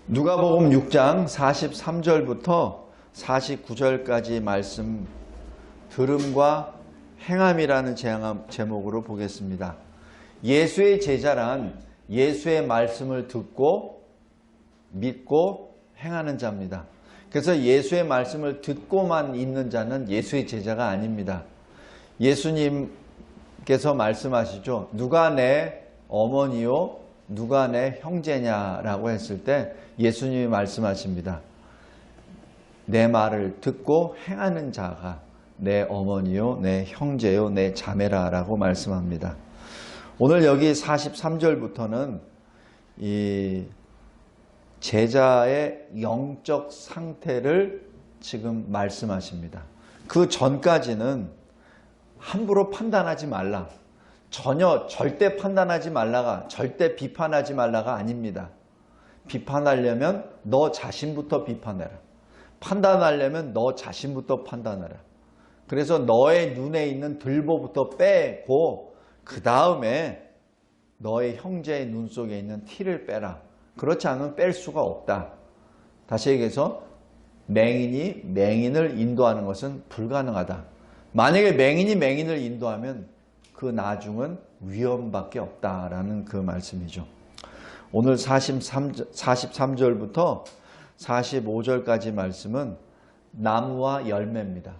누가복음 6장 43절부터 49절까지 말씀 들음과 행함이라는 제목으로 보겠습니다. 예수의 제자란 예수의 말씀을 듣고 믿고 행하는 자입니다. 그래서 예수의 말씀을 듣고만 있는 자는 예수의 제자가 아닙니다. 예수님께서 말씀하시죠. 누가 내 어머니요 누가 내 형제냐라고 했을 때 예수님이 말씀하십니다. 내 말을 듣고 행하는 자가 내 어머니요 내 형제요 내 자매라라고 말씀합니다. 오늘 여기 43절부터는 이 제자의 영적 상태를 지금 말씀하십니다. 그 전까지는 함부로 판단하지 말라. 전혀 절대 판단하지 말라가 절대 비판하지 말라가 아닙니다. 비판하려면 너 자신부터 비판해라. 판단하려면 너 자신부터 판단해라. 그래서 너의 눈에 있는 들보부터 빼고 그 다음에 너의 형제의 눈 속에 있는 티를 빼라. 그렇지 않으면 뺄 수가 없다. 다시 얘기해서 맹인이 맹인을 인도하는 것은 불가능하다. 만약에 맹인이 맹인을 인도하면 그 나중은 위험밖에 없다라는 그 말씀이죠. 오늘 43절부터 45절까지 말씀은 나무와 열매입니다.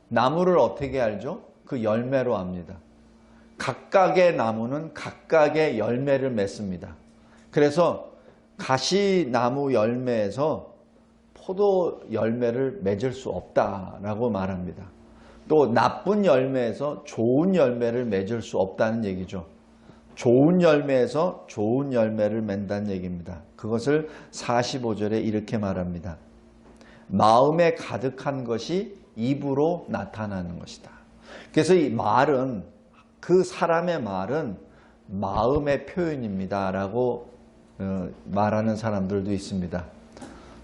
나무를 어떻게 알죠? 그 열매로 압니다. 각각의 나무는 각각의 열매를 맺습니다. 그래서 가시나무 열매에서 포도 열매를 맺을 수 없다라고 말합니다. 또 나쁜 열매에서 좋은 열매를 맺을 수 없다는 얘기죠. 좋은 열매에서 좋은 열매를 맺는다는 얘기입니다. 그것을 45절에 이렇게 말합니다. 마음에 가득한 것이 입으로 나타나는 것이다. 그래서 이 말은 그 사람의 말은 마음의 표현입니다 라고 말하는 사람들도 있습니다.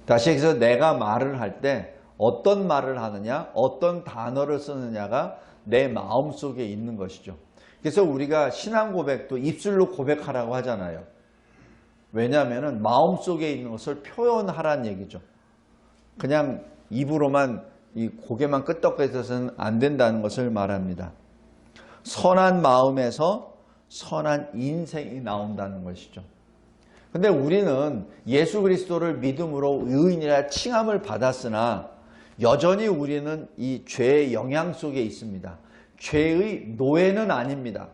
다시 해서 내가 말을 할 때 어떤 말을 하느냐, 어떤 단어를 쓰느냐가 내 마음속에 있는 것이죠. 그래서 우리가 신앙 고백도 입술로 고백하라고 하잖아요. 왜냐하면 마음속에 있는 것을 표현하라는 얘기죠. 그냥 입으로만 이 고개만 끄덕거려서는 안 된다는 것을 말합니다. 선한 마음에서 선한 인생이 나온다는 것이죠. 근데 우리는 예수 그리스도를 믿음으로 의인이라 칭함을 받았으나 여전히 우리는 이 죄의 영향 속에 있습니다. 죄의 노예는 아닙니다.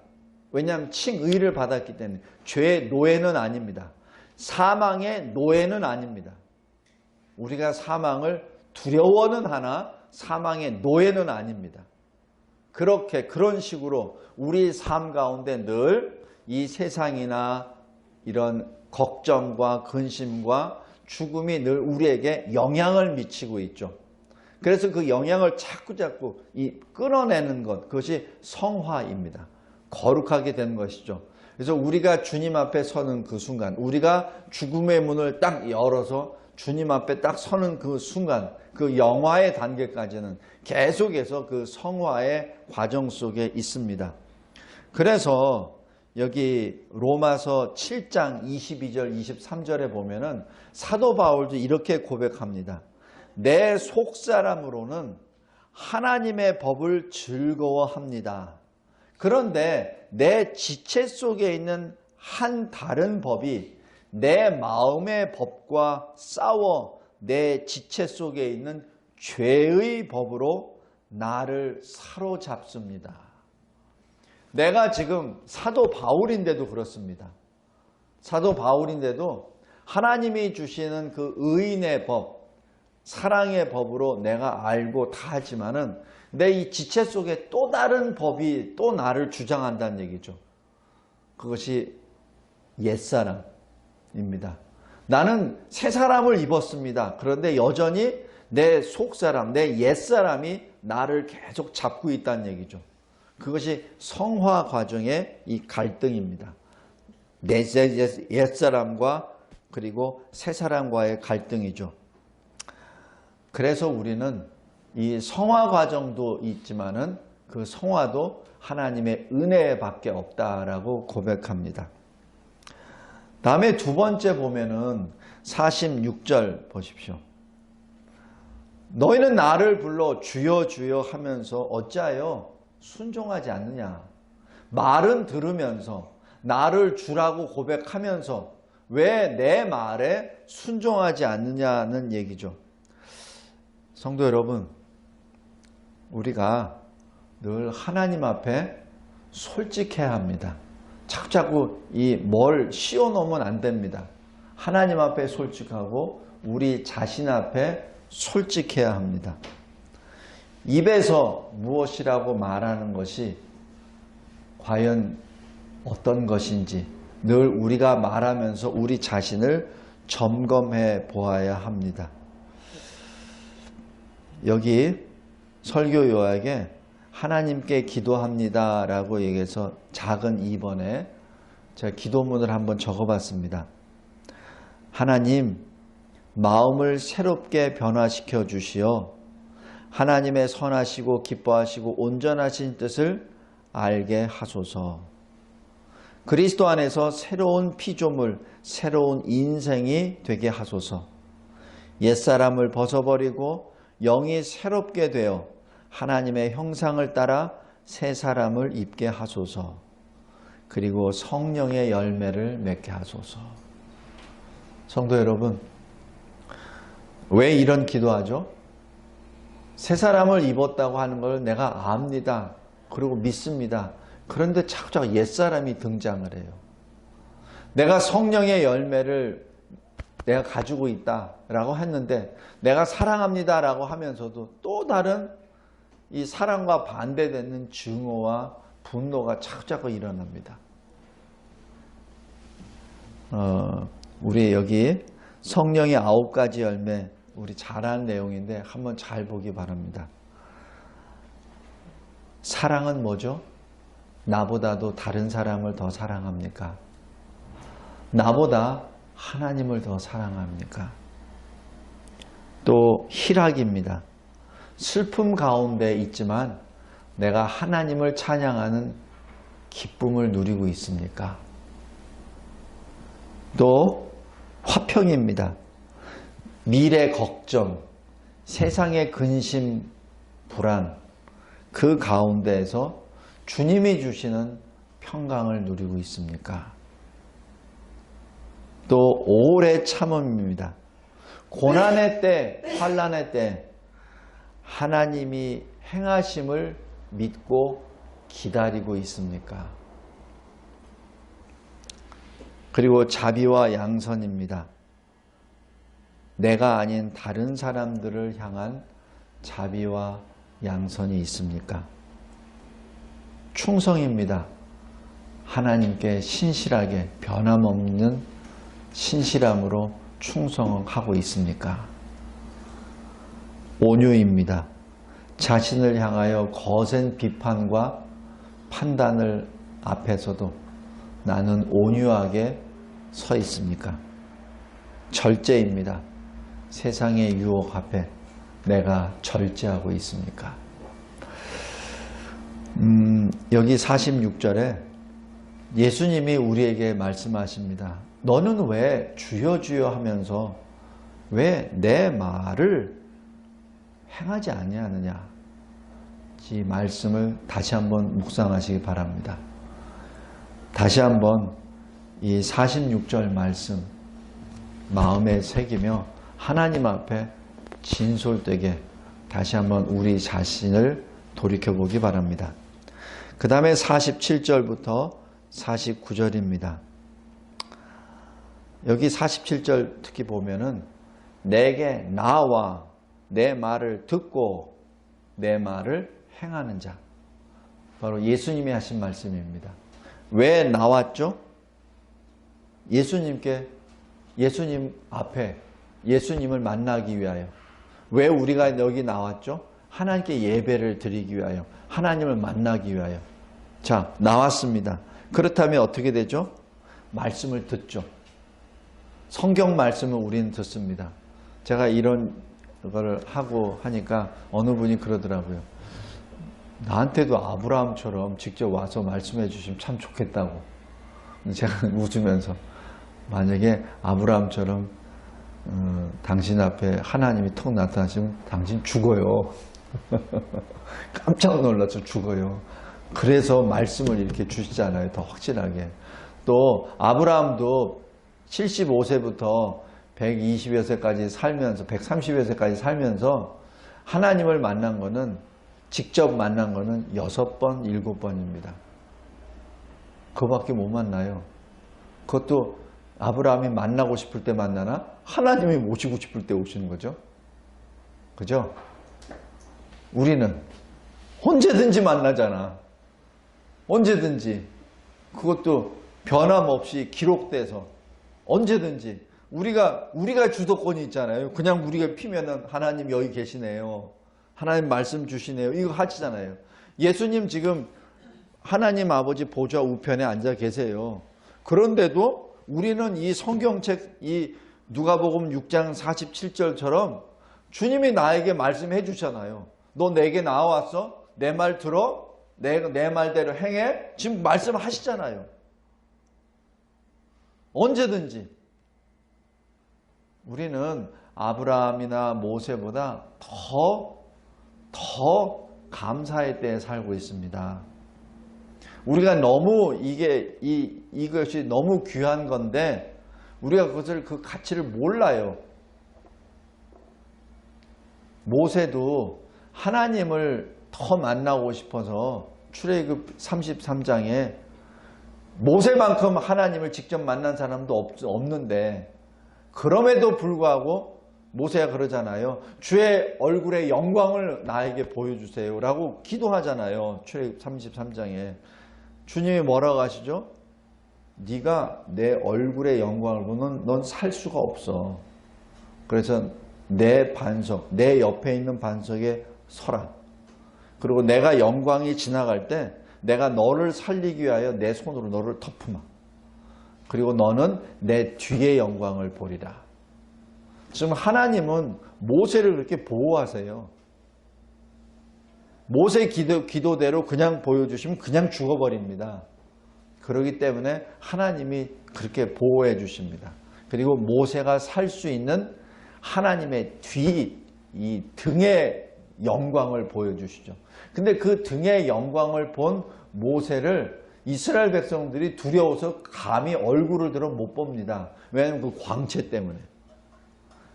왜냐하면 칭의를 받았기 때문에 죄의 노예는 아닙니다. 사망의 노예는 아닙니다. 우리가 사망을 두려워는 하나 사망의 노예는 아닙니다. 그런 식으로 우리 삶 가운데 늘 이 세상이나 이런 걱정과 근심과 죽음이 늘 우리에게 영향을 미치고 있죠. 그래서 그 영향을 자꾸 끌어내는 것, 그것이 성화입니다. 거룩하게 되는 것이죠. 그래서 우리가 주님 앞에 서는 그 순간, 우리가 죽음의 문을 딱 열어서 주님 앞에 딱 서는 그 순간, 그 영화의 단계까지는 계속해서 그 성화의 과정 속에 있습니다. 그래서 여기 로마서 7장 22절 23절에 보면은 사도 바울도 이렇게 고백합니다. 내 속사람으로는 하나님의 법을 즐거워합니다. 그런데 내 지체 속에 있는 한 다른 법이 내 마음의 법과 싸워 내 지체 속에 있는 죄의 법으로 나를 사로잡습니다. 내가 지금 사도 바울인데도 그렇습니다. 사도 바울인데도 하나님이 주시는 그 의인의 법, 사랑의 법으로 내가 알고 다 하지만은 내 이 지체 속에 또 다른 법이 또 나를 주장한다는 얘기죠. 그것이 옛사람입니다. 나는 새 사람을 입었습니다. 그런데 여전히 내 속사람, 내 옛사람이 나를 계속 잡고 있다는 얘기죠. 그것이 성화 과정의 이 갈등입니다. 내 옛사람과 그리고 새 사람과의 갈등이죠. 그래서 우리는 이 성화 과정도 있지만은 그 성화도 하나님의 은혜밖에 없다라고 고백합니다. 다음에 두 번째 보면은 46절 보십시오. 너희는 나를 불러 주여 주여 하면서 어찌하여 순종하지 않느냐. 말은 들으면서 나를 주라고 고백하면서 왜 내 말에 순종하지 않느냐는 얘기죠. 성도 여러분, 우리가 늘 하나님 앞에 솔직해야 합니다. 자꾸 뭘 씌워놓으면 안 됩니다. 하나님 앞에 솔직하고 우리 자신 앞에 솔직해야 합니다. 입에서 무엇이라고 말하는 것이 과연 어떤 것인지 늘 우리가 말하면서 우리 자신을 점검해 보아야 합니다. 여기 설교 요약에 하나님께 기도합니다 라고 얘기해서 작은 2번에 제가 기도문을 한번 적어봤습니다. 하나님, 마음을 새롭게 변화시켜 주시어 하나님의 선하시고 기뻐하시고 온전하신 뜻을 알게 하소서. 그리스도 안에서 새로운 피조물, 새로운 인생이 되게 하소서. 옛사람을 벗어버리고 영이 새롭게 되어 하나님의 형상을 따라 새 사람을 입게 하소서. 그리고 성령의 열매를 맺게 하소서. 성도 여러분, 왜 이런 기도하죠? 새 사람을 입었다고 하는 걸 내가 압니다. 그리고 믿습니다. 그런데 자꾸 옛사람이 등장을 해요. 내가 성령의 열매를 내가 가지고 있다라고 했는데 내가 사랑합니다라고 하면서도 또 다른 이 사랑과 반대되는 증오와 분노가 자꾸 일어납니다. 우리 여기 성령의 9가지 열매 우리 잘 아는 내용인데 한번 잘 보기 바랍니다. 사랑은 뭐죠? 나보다도 다른 사람을 더 사랑합니까? 나보다 하나님을 더 사랑합니까? 또 희락입니다. 슬픔 가운데 있지만 내가 하나님을 찬양하는 기쁨을 누리고 있습니까? 또 화평입니다. 미래 걱정, 세상의 근심, 불안, 그 가운데에서 주님이 주시는 평강을 누리고 있습니까? 또 오래 참음입니다. 고난의 때, 환난의 때 하나님이 행하심을 믿고 기다리고 있습니까? 그리고 자비와 양선입니다. 내가 아닌 다른 사람들을 향한 자비와 양선이 있습니까? 충성입니다. 하나님께 신실하게 변함없는 신실함으로 충성하고 있습니까? 온유입니다. 자신을 향하여 거센 비판과 판단을 앞에서도 나는 온유하게 서 있습니까? 절제입니다. 세상의 유혹 앞에 내가 절제하고 있습니까? 여기 46절에 예수님이 우리에게 말씀하십니다. 너는 왜 주여 주여 하면서 왜 내 말을 행하지 아니하느냐? 이 말씀을 다시 한번 묵상하시기 바랍니다. 다시 한번 이 46절 말씀 마음에 새기며 하나님 앞에 진솔되게 다시 한번 우리 자신을 돌이켜보기 바랍니다. 그 다음에 47절부터 49절입니다. 여기 47절 특히 보면은 내게 나와 내 말을 듣고 내 말을 행하는 자, 바로 예수님이 하신 말씀입니다. 왜 나왔죠? 예수님 앞에 예수님을 만나기 위하여. 왜 우리가 여기 나왔죠? 하나님께 예배를 드리기 위하여, 하나님을 만나기 위하여. 자, 나왔습니다. 그렇다면 어떻게 되죠? 말씀을 듣죠. 성경 말씀을 우리는 듣습니다. 제가 이런 걸 하고 하니까 어느 분이 그러더라고요. 나한테도 아브라함처럼 직접 와서 말씀해 주시면 참 좋겠다고. 제가 웃으면서 만약에 아브라함처럼 당신 앞에 하나님이 턱 나타나시면 당신 죽어요. 깜짝 놀라서 죽어요. 그래서 말씀을 이렇게 주시잖아요. 더 확실하게. 또 아브라함도 75세부터 120여 세까지 살면서 130여 세까지 살면서 하나님을 만난 거는 직접 만난 거는 6번, 7번입니다. 그거밖에 못 만나요. 그것도 아브라함이 만나고 싶을 때 만나나 하나님이 모시고 싶을 때 오시는 거죠. 그죠? 우리는 언제든지 만나잖아. 언제든지. 그것도 변함없이 기록돼서 언제든지. 우리가 주도권이 있잖아요. 그냥 우리가 피면은 하나님 여기 계시네요. 하나님 말씀 주시네요. 이거 하시잖아요. 예수님 지금 하나님 아버지 보좌 우편에 앉아 계세요. 그런데도 우리는 이 성경책, 이 누가복음 6장 47절처럼 주님이 나에게 말씀해 주잖아요. 너 내게 나와왔어? 내 말 들어? 내 말대로 행해? 지금 말씀하시잖아요. 언제든지. 우리는 아브라함이나 모세보다 더 감사의 때에 살고 있습니다. 우리가 너무 이것이 너무 귀한 건데 우리가 그 가치를 몰라요. 모세도 하나님을 더 만나고 싶어서 출애굽 33장에 모세만큼 하나님을 직접 만난 사람도 없는데 그럼에도 불구하고 모세가 그러잖아요. 주의 얼굴의 영광을 나에게 보여주세요 라고 기도하잖아요. 출애굽 33장에. 주님이 뭐라고 하시죠? 네가 내 얼굴의 영광을 보면 넌 살 수가 없어. 그래서 내 반석, 내 옆에 있는 반석에 서라. 그리고 내가 영광이 지나갈 때 내가 너를 살리기 위하여 내 손으로 너를 덮으마. 그리고 너는 내 뒤의 영광을 보리라. 지금 하나님은 모세를 그렇게 보호하세요. 모세 기도대로 그냥 보여주시면 그냥 죽어버립니다. 그렇기 때문에 하나님이 그렇게 보호해 주십니다. 그리고 모세가 살 수 있는 하나님의 이 등의 영광을 보여주시죠. 근데 그 등의 영광을 본 모세를 이스라엘 백성들이 두려워서 감히 얼굴을 들어 못 봅니다. 왜냐하면 그 광채 때문에.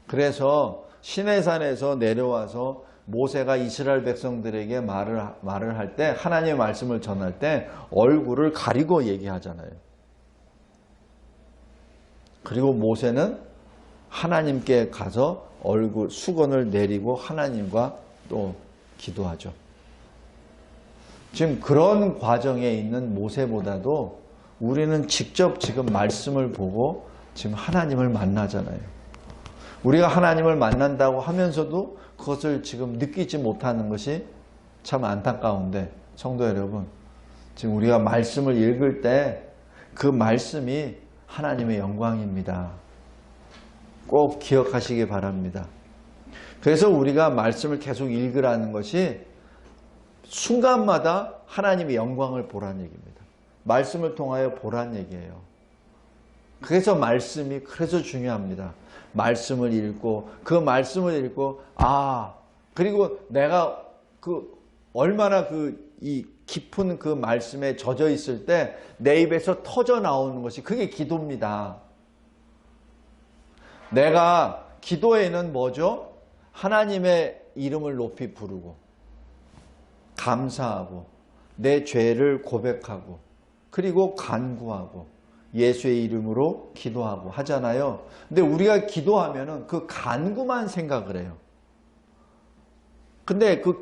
그래서 시내산에서 내려와서 모세가 이스라엘 백성들에게 말을 할 때, 하나님의 말씀을 전할 때 얼굴을 가리고 얘기하잖아요. 그리고 모세는 하나님께 가서 수건을 내리고 하나님과 또 기도하죠. 지금 그런 과정에 있는 모세보다도 우리는 직접 지금 말씀을 보고 지금 하나님을 만나잖아요. 우리가 하나님을 만난다고 하면서도 그것을 지금 느끼지 못하는 것이 참 안타까운데, 성도 여러분, 지금 우리가 말씀을 읽을 때 그 말씀이 하나님의 영광입니다. 꼭 기억하시기 바랍니다. 그래서 우리가 말씀을 계속 읽으라는 것이 순간마다 하나님의 영광을 보라는 얘기입니다. 말씀을 통하여 보라는 얘기예요. 그래서 말씀이 그래서 중요합니다. 말씀을 읽고 그 말씀을 읽고 그리고 내가 얼마나 이 깊은 그 말씀에 젖어 있을 때 내 입에서 터져 나오는 것이 그게 기도입니다. 내가 기도에는 뭐죠? 하나님의 이름을 높이 부르고 감사하고 내 죄를 고백하고 그리고 간구하고 예수의 이름으로 기도하고 하잖아요. 근데 우리가 기도하면은 그 간구만 생각을 해요. 근데 그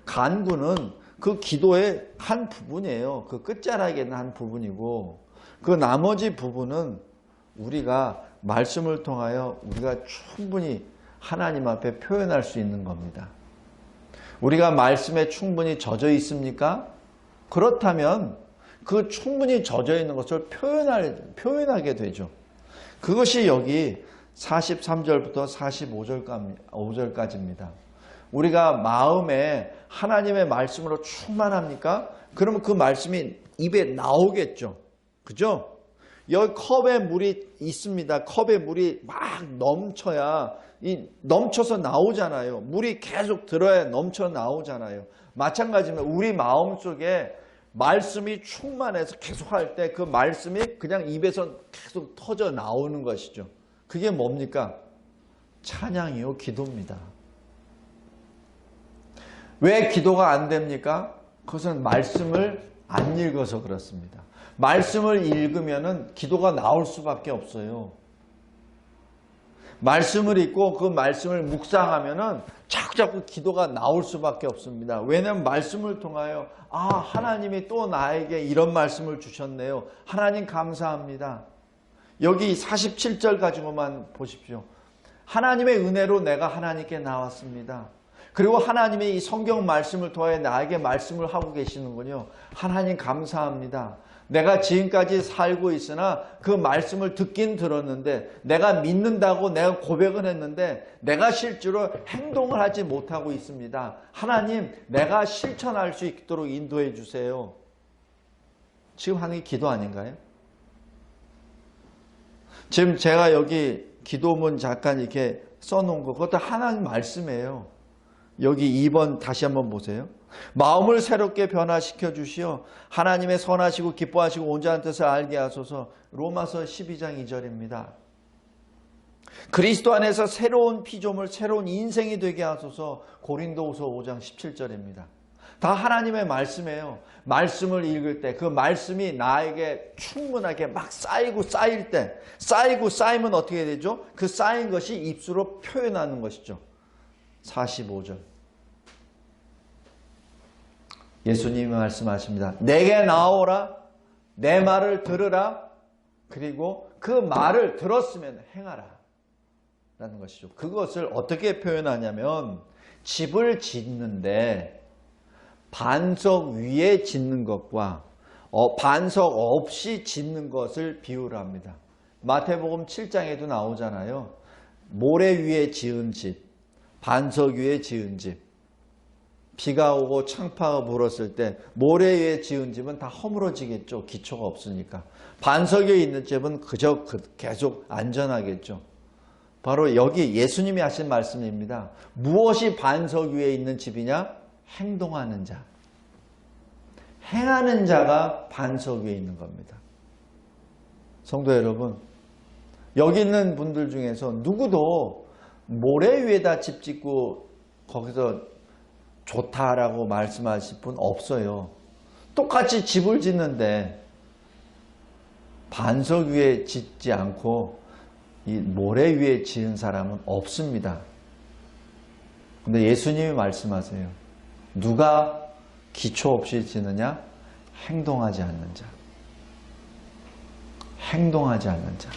간구는 그 기도의 한 부분이에요. 그 끝자락에는 한 부분이고 그 나머지 부분은 우리가 말씀을 통하여 우리가 충분히 하나님 앞에 표현할 수 있는 겁니다. 우리가 말씀에 충분히 젖어 있습니까? 그렇다면 그 충분히 젖어 있는 것을 표현하게 되죠. 그것이 여기 43절부터 45절까지입니다. 우리가 마음에 하나님의 말씀으로 충만합니까? 그러면 그 말씀이 입에 나오겠죠. 그죠? 여기 컵에 물이 있습니다. 컵에 물이 막 넘쳐야 넘쳐서 나오잖아요. 물이 계속 들어야 넘쳐 나오잖아요. 마찬가지면 우리 마음속에 말씀이 충만해서 계속 할 때 그 말씀이 그냥 입에서 계속 터져 나오는 것이죠. 그게 뭡니까? 찬양이요, 기도입니다. 왜 기도가 안 됩니까? 그것은 말씀을 안 읽어서 그렇습니다. 말씀을 읽으면은 기도가 나올 수밖에 없어요. 말씀을 읽고 그 말씀을 묵상하면은 자꾸 기도가 나올 수밖에 없습니다. 왜냐하면 말씀을 통하여 하나님이 또 나에게 이런 말씀을 주셨네요. 하나님 감사합니다. 여기 47절 가지고만 보십시오. 하나님의 은혜로 내가 하나님께 나왔습니다. 그리고 하나님의 이 성경 말씀을 통해 나에게 말씀을 하고 계시는군요. 하나님 감사합니다. 내가 지금까지 살고 있으나 그 말씀을 듣긴 들었는데 내가 믿는다고 내가 고백을 했는데 내가 실제로 행동을 하지 못하고 있습니다. 하나님, 내가 실천할 수 있도록 인도해 주세요. 지금 하는 게 기도 아닌가요? 지금 제가 여기 기도문 잠깐 이렇게 써놓은 거, 그것도 하나님 말씀이에요. 여기 2번 다시 한번 보세요. 마음을 새롭게 변화시켜 주시어 하나님의 선하시고 기뻐하시고 온전한 뜻을 알게 하소서. 로마서 12장 2절입니다. 그리스도 안에서 새로운 피조물, 새로운 인생이 되게 하소서. 고린도후서 5장 17절입니다. 다 하나님의 말씀이에요. 말씀을 읽을 때 그 말씀이 나에게 충분하게 막 쌓이고 쌓일 때, 쌓이고 쌓이면 어떻게 되죠? 그 쌓인 것이 입술로 표현하는 것이죠. 45절. 예수님이 말씀하십니다. 내게 나오라, 내 말을 들으라, 그리고 그 말을 들었으면 행하라 라는 것이죠. 그것을 어떻게 표현하냐면 집을 짓는데 반석 위에 짓는 것과 반석 없이 짓는 것을 비유를 합니다. 마태복음 7장에도 나오잖아요. 모래 위에 지은 집, 반석 위에 지은 집. 비가 오고 창파가 불었을 때 모래 위에 지은 집은 다 허물어지겠죠. 기초가 없으니까. 반석 위에 있는 집은 그저 계속 안전하겠죠. 바로 여기 예수님이 하신 말씀입니다. 무엇이 반석 위에 있는 집이냐? 행동하는 자. 행하는 자가 반석 위에 있는 겁니다. 성도 여러분, 여기 있는 분들 중에서 누구도 모래 위에다 집 짓고 거기서 좋다라고 말씀하실 분 없어요. 똑같이 집을 짓는데 반석 위에 짓지 않고 이 모래 위에 지은 사람은 없습니다. 근데 예수님이 말씀하세요. 누가 기초 없이 짓느냐? 행동하지 않는 자. 행동하지 않는 자.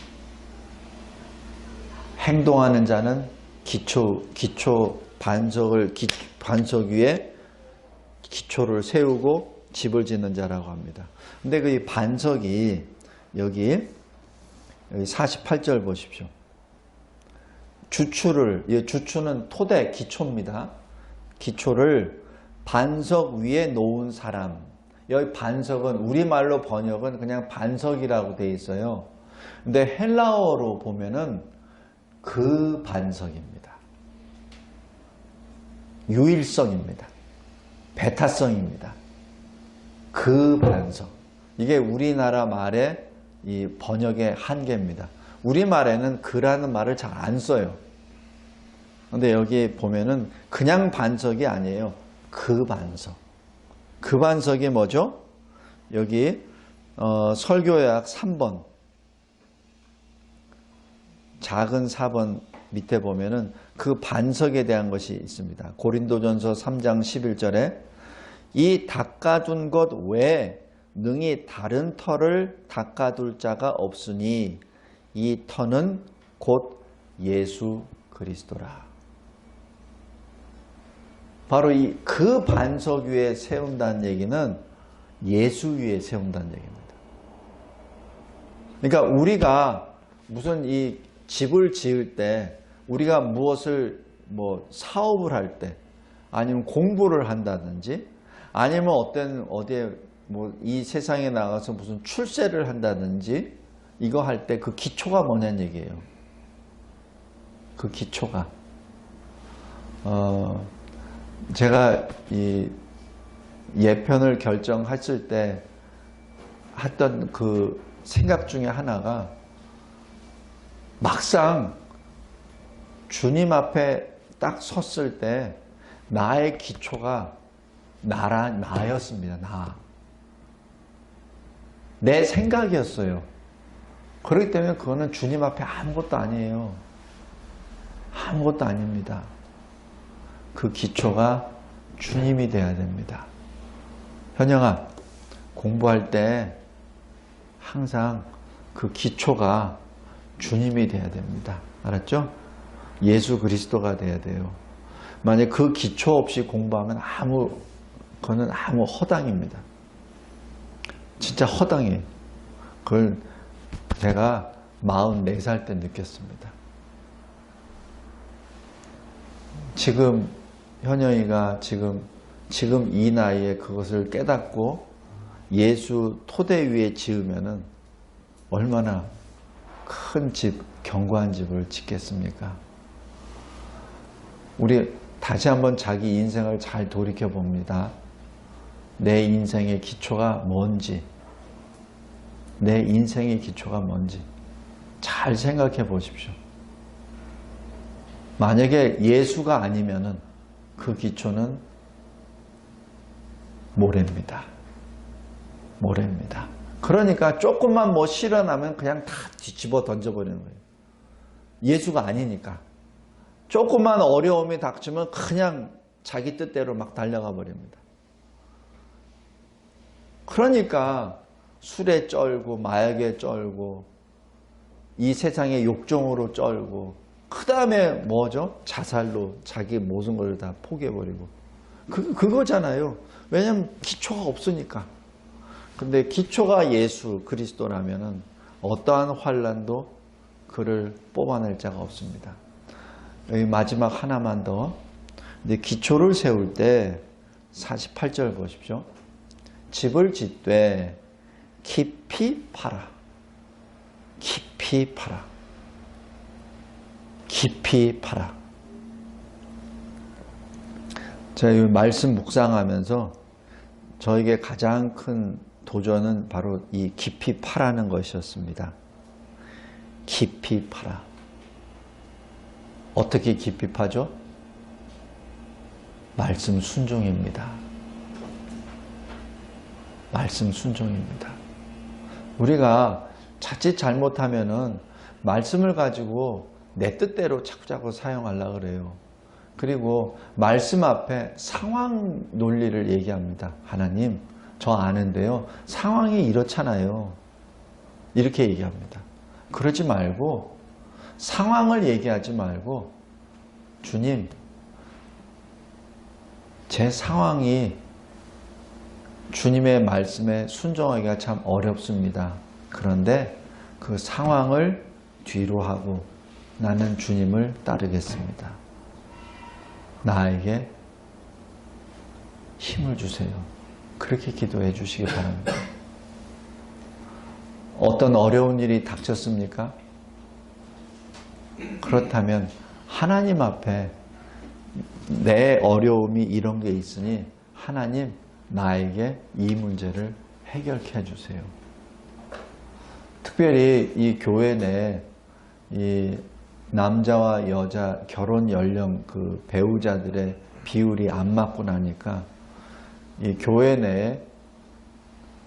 행동하는 자는 반석 위에 기초를 세우고 집을 짓는 자라고 합니다. 근데 그 반석이 여기 48절 보십시오. 주추는 토대, 기초입니다. 기초를 반석 위에 놓은 사람. 여기 반석은 우리말로 번역은 그냥 반석이라고 되어 있어요. 근데 헬라어로 보면은 그 반석입니다. 유일성입니다. 배타성입니다. 그 반석. 이게 우리나라 말의 이 번역의 한계입니다. 우리말에는 그라는 말을 잘 안 써요. 근데 여기 보면은 그냥 반석이 아니에요. 그 반석. 그 반석이 뭐죠? 여기 설교약 3번 작은 4번 밑에 보면은 그 반석에 대한 것이 있습니다. 고린도전서 3장 11절에 이 닦아둔 것 외에 능히 다른 터를 닦아둘 자가 없으니 이 터는 곧 예수 그리스도라. 바로 그 반석 위에 세운다는 얘기는 예수 위에 세운다는 얘기입니다. 그러니까 우리가 무슨 이 집을 지을 때 우리가 무엇을 사업을 할 때 아니면 공부를 한다든지 아니면 어디에 이 세상에 나가서 무슨 출세를 한다든지 이거 할 때 그 기초가 뭐냐는 얘기예요. 그 기초가. 제가 이 예편을 결정했을 때 했던 그 생각 중에 하나가 막상 주님 앞에 딱 섰을 때 나의 기초가 나였습니다. 내 생각이었어요. 그렇기 때문에 그거는 주님 앞에 아무것도 아니에요. 아무것도 아닙니다. 그 기초가 주님이 돼야 됩니다. 현영아, 공부할 때 항상 그 기초가 주님이 돼야 됩니다. 알았죠? 예수 그리스도가 돼야 돼요. 만약 그 기초 없이 공부하면 그거는 아무 허당입니다. 진짜 허당이에요. 그걸 제가 44살 때 느꼈습니다. 지금 현영이가 지금 이 나이에 그것을 깨닫고 예수 토대 위에 지으면은 얼마나 큰 집, 견고한 집을 짓겠습니까? 우리 다시 한번 자기 인생을 잘 돌이켜 봅니다. 내 인생의 기초가 뭔지, 내 인생의 기초가 뭔지 잘 생각해 보십시오. 만약에 예수가 아니면은 그 기초는 모래입니다. 모래입니다. 그러니까 조금만 뭐 실현하면 그냥 다 뒤집어 던져버리는 거예요. 예수가 아니니까. 조금만 어려움이 닥치면 그냥 자기 뜻대로 막 달려가 버립니다. 그러니까 술에 쩔고 마약에 쩔고 이 세상의 욕정으로 쩔고 그 다음에 뭐죠? 자살로 자기 모든 걸 다 포기해버리고 그거잖아요. 왜냐하면 기초가 없으니까. 근데 기초가 예수 그리스도라면은 어떠한 환난도 그를 뽑아낼 자가 없습니다. 여기 마지막 하나만 더. 근데 기초를 세울 때 48절 보십시오. 집을 짓되 깊이 파라. 깊이 파라. 깊이 파라. 제가 이 말씀 묵상하면서 저에게 가장 큰 도전은 바로 이 깊이 파라는 것이었습니다. 깊이 파라. 어떻게 깊이 파죠? 말씀 순종입니다. 말씀 순종입니다. 우리가 자칫 잘못하면은 말씀을 가지고 내 뜻대로 자꾸자꾸 사용하려고 그래요. 그리고 말씀 앞에 상황 논리를 얘기합니다. 하나님, 저 아는데요. 상황이 이렇잖아요. 이렇게 얘기합니다. 그러지 말고 상황을 얘기하지 말고 주님, 제 상황이 주님의 말씀에 순종하기가 참 어렵습니다. 그런데 그 상황을 뒤로 하고 나는 주님을 따르겠습니다. 나에게 힘을 주세요. 그렇게 기도해 주시기 바랍니다. 어떤 어려운 일이 닥쳤습니까? 그렇다면 하나님 앞에 내 어려움이 이런 게 있으니 하나님 나에게 이 문제를 해결해 주세요. 특별히 이 교회 내에 이 남자와 여자 결혼 연령 그 배우자들의 비율이 안 맞고 나니까 이 교회 내에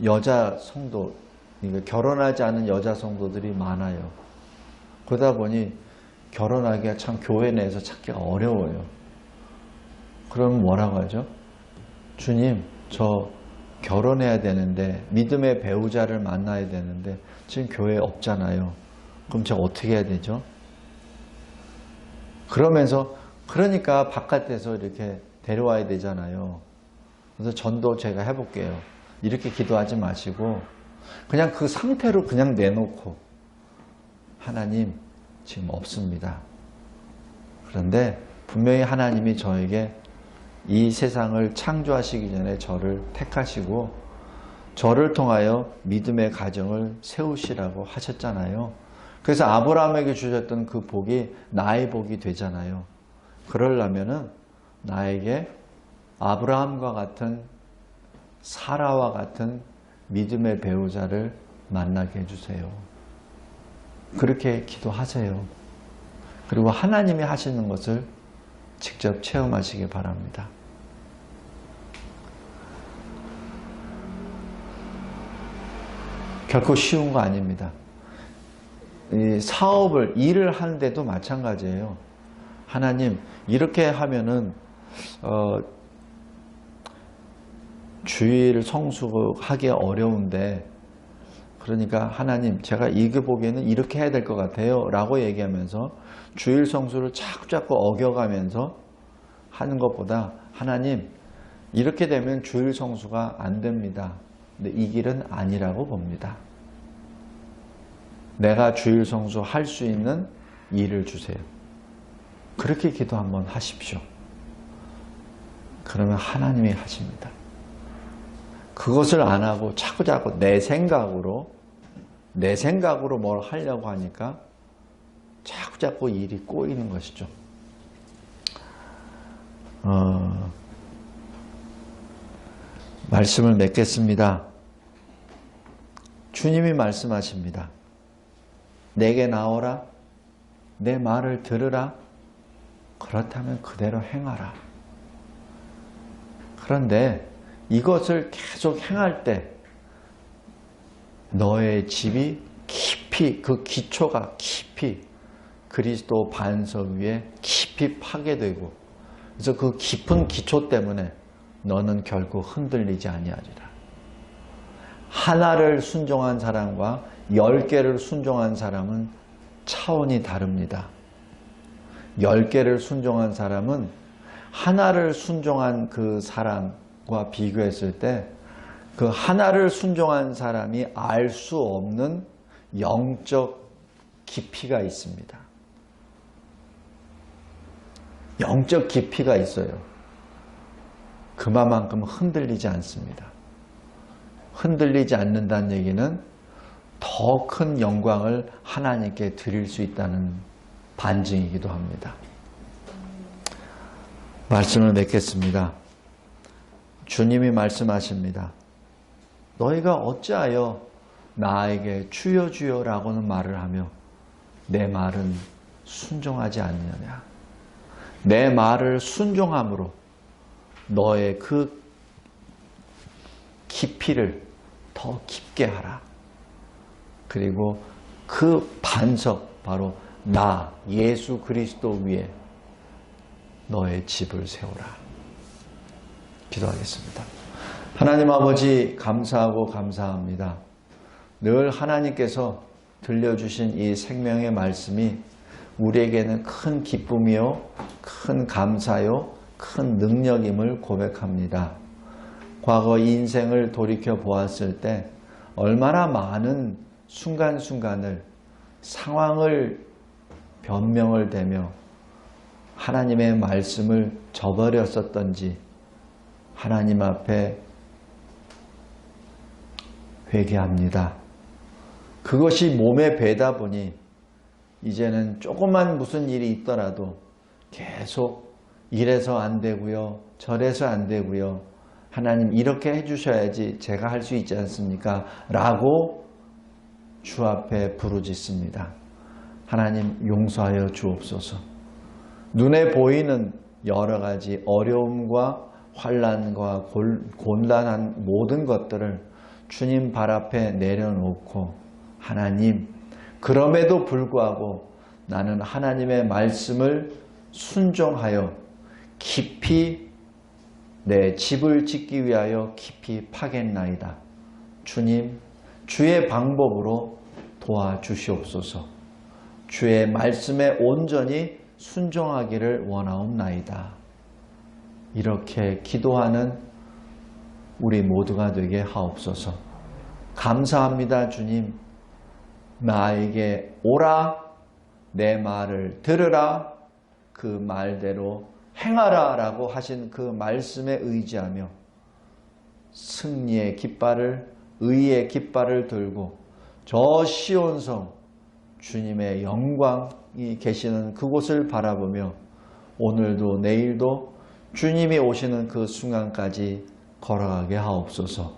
여자 성도, 그러니까 결혼하지 않은 여자 성도들이 많아요. 그러다 보니 결혼하기가 참 교회 내에서 찾기가 어려워요. 그럼 뭐라고 하죠? 주님, 저 결혼해야 되는데 믿음의 배우자를 만나야 되는데 지금 교회에 없잖아요. 그럼 제가 어떻게 해야 되죠? 그러면서 그러니까 바깥에서 이렇게 데려와야 되잖아요. 그래서 전도 제가 해볼게요. 이렇게 기도하지 마시고 그냥 그 상태로 그냥 내놓고 하나님 지금 없습니다. 그런데 분명히 하나님이 저에게 이 세상을 창조하시기 전에 저를 택하시고 저를 통하여 믿음의 가정을 세우시라고 하셨잖아요. 그래서 아브라함에게 주셨던 그 복이 나의 복이 되잖아요. 그러려면은 나에게 아브라함과 같은, 사라와 같은 믿음의 배우자를 만나게 해주세요. 그렇게 기도하세요. 그리고 하나님이 하시는 것을 직접 체험하시기 바랍니다. 결코 쉬운 거 아닙니다. 이 사업을, 일을 하는데도 마찬가지예요. 하나님, 이렇게 하면은 주일 성수하기 어려운데, 그러니까 하나님, 제가 이거 보기에는 이렇게 해야 될 것 같아요 라고 얘기하면서 주일 성수를 자꾸 어겨가면서 하는 것보다, 하나님, 이렇게 되면 주일 성수가 안 됩니다. 근데 이 길은 아니라고 봅니다. 내가 주일 성수 할 수 있는 일을 주세요. 그렇게 기도 한번 하십시오. 그러면 하나님이 하십니다. 그것을 안 하고 자꾸 내 생각으로 뭘 하려고 하니까 자꾸 일이 꼬이는 것이죠. 말씀을 맺겠습니다. 주님이 말씀하십니다. 내게 나오라, 내 말을 들으라, 그렇다면 그대로 행하라. 그런데 이것을 계속 행할 때 너의 집이 깊이, 그 기초가 깊이 그리스도 반석 위에 깊이 파괴되고, 그래서 그 깊은 기초 때문에 너는 결국 흔들리지 아니하리라. 하나를 순종한 사람과 10개를 순종한 사람은 차원이 다릅니다. 10개를 순종한 사람은 하나를 순종한 그 사람과 비교했을 때 그 하나를 순종한 사람이 알 수 없는 영적 깊이가 있습니다. 영적 깊이가 있어요. 그만큼 흔들리지 않습니다. 흔들리지 않는다는 얘기는 더 큰 영광을 하나님께 드릴 수 있다는 반증이기도 합니다. 말씀을 맺겠습니다. 주님이 말씀하십니다. 너희가 어찌하여 나에게 주여 주여 라고는 말을 하며 내 말은 순종하지 않느냐. 내 말을 순종함으로 너의 그 깊이를 더 깊게 하라. 그리고 그 반석, 바로 나 예수 그리스도 위에 너의 집을 세우라. 기도하겠습니다. 하나님 아버지, 감사하고 감사합니다. 늘 하나님께서 들려주신 이 생명의 말씀이 우리에게는 큰 기쁨이요, 큰 감사요, 큰 능력임을 고백합니다. 과거 인생을 돌이켜 보았을 때 얼마나 많은 순간순간을, 상황을 변명을 대며 하나님의 말씀을 저버렸었던지 하나님 앞에 회개합니다. 그것이 몸에 배다 보니 이제는 조그만 무슨 일이 있더라도 계속 이래서 안 되고요, 저래서 안 되고요, 하나님 이렇게 해주셔야지 제가 할 수 있지 않습니까? 라고 주 앞에 부르짖습니다. 하나님 용서하여 주옵소서. 눈에 보이는 여러 가지 어려움과 환난과 곤란한 모든 것들을 주님 발 앞에 내려놓고, 하나님, 그럼에도 불구하고 나는 하나님의 말씀을 순종하여 깊이 내 집을 짓기 위하여 깊이 파겠나이다. 주님, 주의 방법으로 도와주시옵소서. 주의 말씀에 온전히 순종하기를 원하옵나이다. 이렇게 기도하는 우리 모두가 되게 하옵소서. 감사합니다, 주님. 나에게 오라, 내 말을 들으라, 그 말대로 행하라 라고 하신 그 말씀에 의지하며 승리의 깃발을 의의 깃발을 들고 저 시온성 주님의 영광이 계시는 그곳을 바라보며 오늘도 내일도 주님이 오시는 그 순간까지 걸어가게 하옵소서.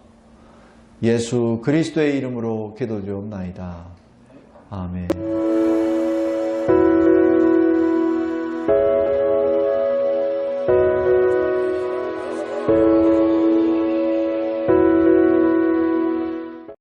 예수 그리스도의 이름으로 기도드리옵나이다. 아멘.